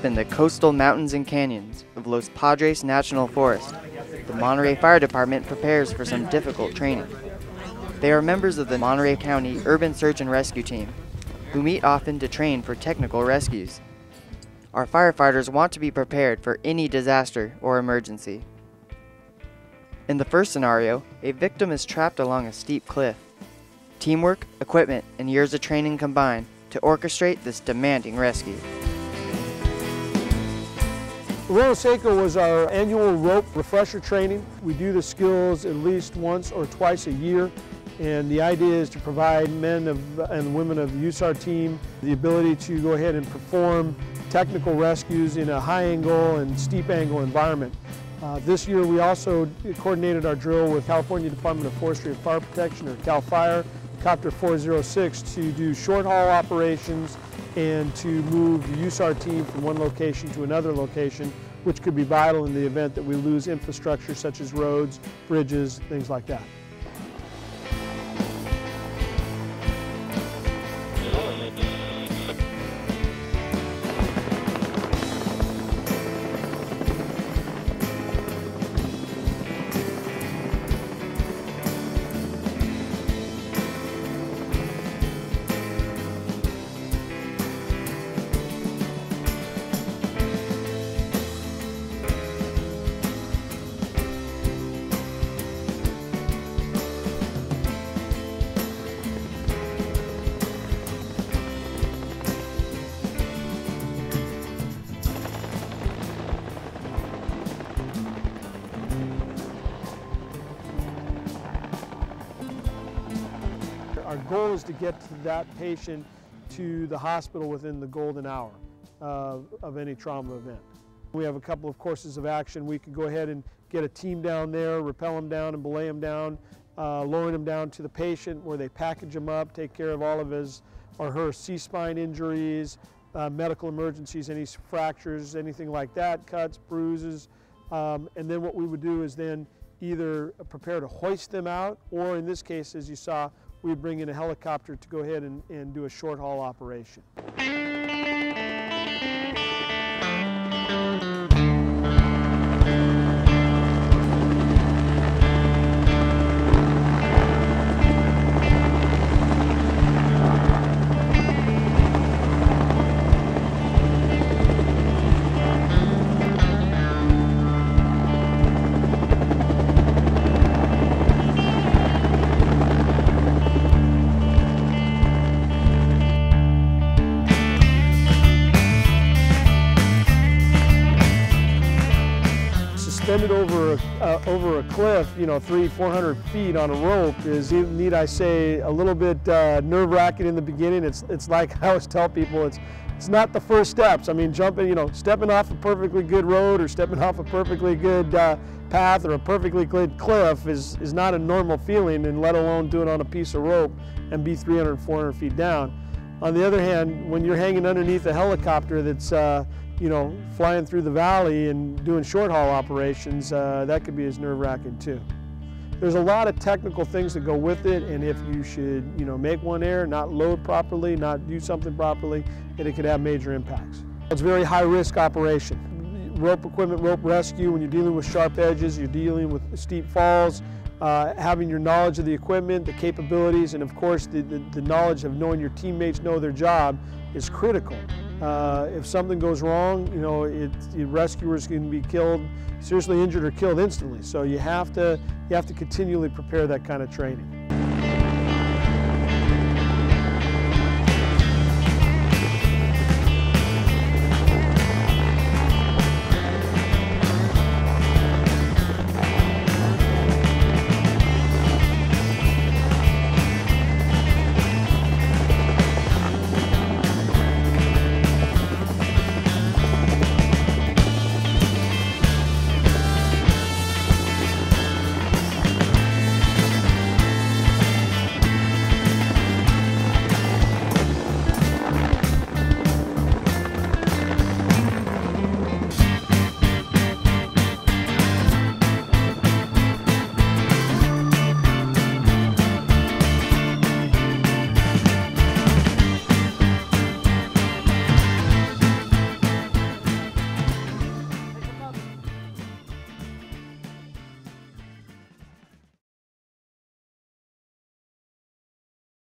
up in the coastal mountains and canyons of Los Padres National Forest, the Monterey Fire Department prepares for some difficult training. They are members of the Monterey County Urban Search and Rescue Team, who meet often to train for technical rescues. Our firefighters want to be prepared for any disaster or emergency. In the first scenario, a victim is trapped along a steep cliff. Teamwork, equipment, and years of training combine to orchestrate this demanding rescue. Roller Seco was our annual rope refresher training. We do the skills at least once or twice a year, and the idea is to provide men and women of the USAR team the ability to go ahead and perform technical rescues in a high angle and steep angle environment. This year we also coordinated our drill with California Department of Forestry and Fire Protection, or CAL FIRE, Copter 406, to do short haul operations and to move the USAR team from one location to another location, which could be vital in the event that we lose infrastructure such as roads, bridges, things like that. Our goal is to get that patient to the hospital within the golden hour of any trauma event. We have a couple of courses of action. We could go ahead and get a team down there, rappel them down and belay them down, lowering them down to the patient where they package them up, take care of all of his or her C-spine injuries, medical emergencies, any fractures, anything like that, cuts, bruises. And then what we would do is then either prepare to hoist them out, or in this case, as you saw, we'd bring in a helicopter to go ahead and do a short haul operation. Suspended over a cliff, 300-400 feet on a rope is, need I say, a little bit nerve-wracking in the beginning. It's like I always tell people, it's not the first steps. I mean, jumping, stepping off a perfectly good road or stepping off a perfectly good path or a perfectly good cliff is not a normal feeling, and let alone do it on a piece of rope and be 300-400 feet down. On the other hand, when you're hanging underneath a helicopter that's flying through the valley and doing short haul operations, that could be as nerve-wracking too. There's a lot of technical things that go with it, and if you should, make one error, not load properly, not do something properly, it could have major impacts. It's a very high-risk operation. Rope equipment, rope rescue, when you're dealing with sharp edges, you're dealing with steep falls, having your knowledge of the equipment, the capabilities, and of course the knowledge of knowing your teammates know their job is critical. If something goes wrong, the rescuers can be killed, seriously injured or killed instantly. So you have to continually prepare that kind of training.